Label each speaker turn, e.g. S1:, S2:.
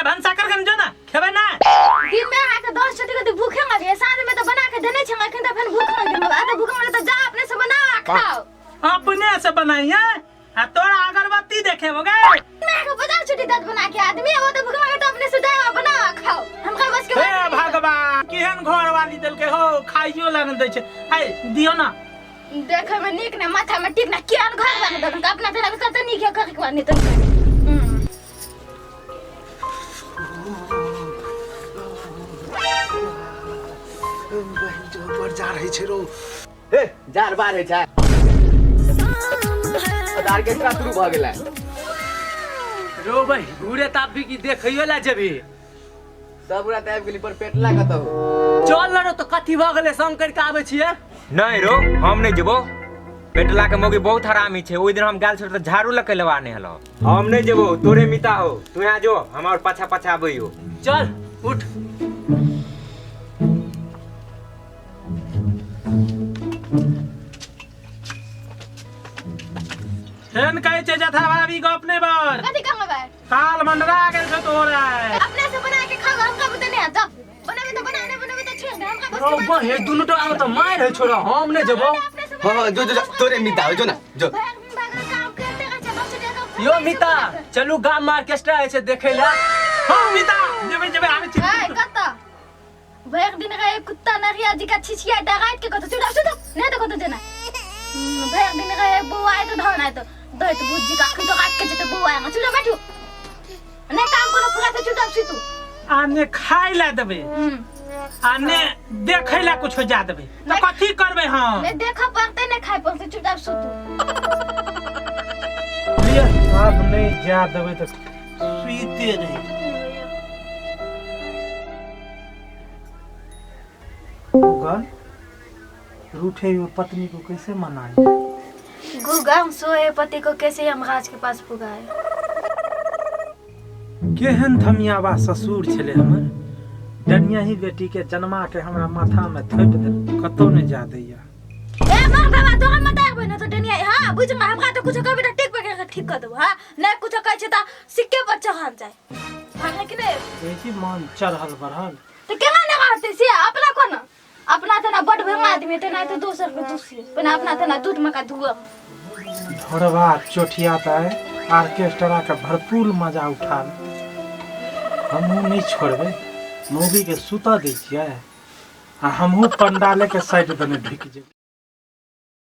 S1: भंसा कर गन जो ना खेबे ना
S2: दिन में आके 10 छोटी को भूखे मर साँझ में तो बना के देने छ अखन त फेन भूख मर आ तो भूख मर तो जा अपने से बना खाओ
S1: अपने से बनाई है आ तोरा अगरबत्ती देखे हो गए
S2: मैं को 50 छोटी दांत बना के आदमी वो तो भूख मर तो अपने से जाओ बना खाओ हमका बस के
S1: हे भगवान केहन घर वाली दिल के हो खाइयो ला न दै छै हाय दियो ना
S2: देखे में निक ने माथा में टिक ना केहन घर बना दो अपना तेरा के सब निक कर के बानी तो
S3: जा रही छे रो
S4: ए जार बार है छै ऑर्केस्ट्रा शुरू भ गेलै
S5: रो भाई घूरे ताप भी की देखइयो ला जेबी
S4: सब रात आबि गेली पर पेटला कतौ
S5: चल न रो तो कथी भ गेलै शंकर के आबै छियै
S6: नहीं रो हम नहीं जेबो पेटला के मोगी बहुत हरामी छे ओइ दिन हम गाल छोड़ त झाड़ू लके लेवा नहीं हलो हम नहीं जेबो तोरे मिता हो तू यहां जो हम और पाछा पाछा आबइयो
S5: चल उठ
S1: फेन कहै छै जथा भाभी गप नहीं बर
S2: कथी कहबे बे
S1: काल मंडरा गेल छ तोरा
S2: अपने से बना के खाओ हमका बता नहीं आता बनावे तो छोड़ दे हमका बस
S5: रो बा हे दुनु तो आब त मार है छोरा हम नहीं जेबो
S4: हां जो जो तोरे मिता हो जो ना जो
S5: यो मिता चलू गाम में ऑर्केस्ट्रा है से देखे ला
S1: हां मिता जेबे जेबे आबै छी
S2: हाय कत्ता भैर दिन का एक कुत्ता नरिया जी का छिछिया डगाइत के कतो चुड़ा चुड़ा नहीं तो कतो जना भैर दिन का एक बुआ आए तो धान आए तो दैत बुज्जी का खितो काट के जते बुआ आए चुड़ा बैठो नहीं काम कोनो पूरा से चुड़ा सी तू
S1: आने खाइ ला देबे आने देखै ला कुछ जा देबे त कथी करबे हम
S2: मैं देखा पड़ते नहीं खाए पड़ते चुड़ा सु तू
S1: ये अब नहीं जा देबे त सुईते रही गन रूठे हुए पत्नी को कैसे मनाए
S2: गुगाम सोए पति को कैसे यमराज के पास पुगाए
S1: केहन धमियावा ससुर छले हमर डनिया ही बेटी के जन्मा के हमरा माथा में थोप दे कतो न जा दैया
S2: ए मां बाबा तो हम मत आबे न तो डनिया हां बुझ में हमरा तो कुछ कहबे त टिक पे ठीक कर दो हां नहीं कुछ कहै छै त सिक्के पर चढ़ान जाए भागे कि नहीं
S1: ऐसी मन चढ़ल बढ़ल
S2: तो केना न रहते से अपना कोन अपना तना बड़ भंगा आदमी तना तो दोसर के दूसरे पण अपना तना दूध में का धुआ
S1: धरवा चोटियाता है ऑर्केस्ट्रा का भरपूर मजा उठा हमहू नहीं छोड़बे मूवी के सुता दै छियै आ हमहू पंडाले के साइड बने ढुक जेबै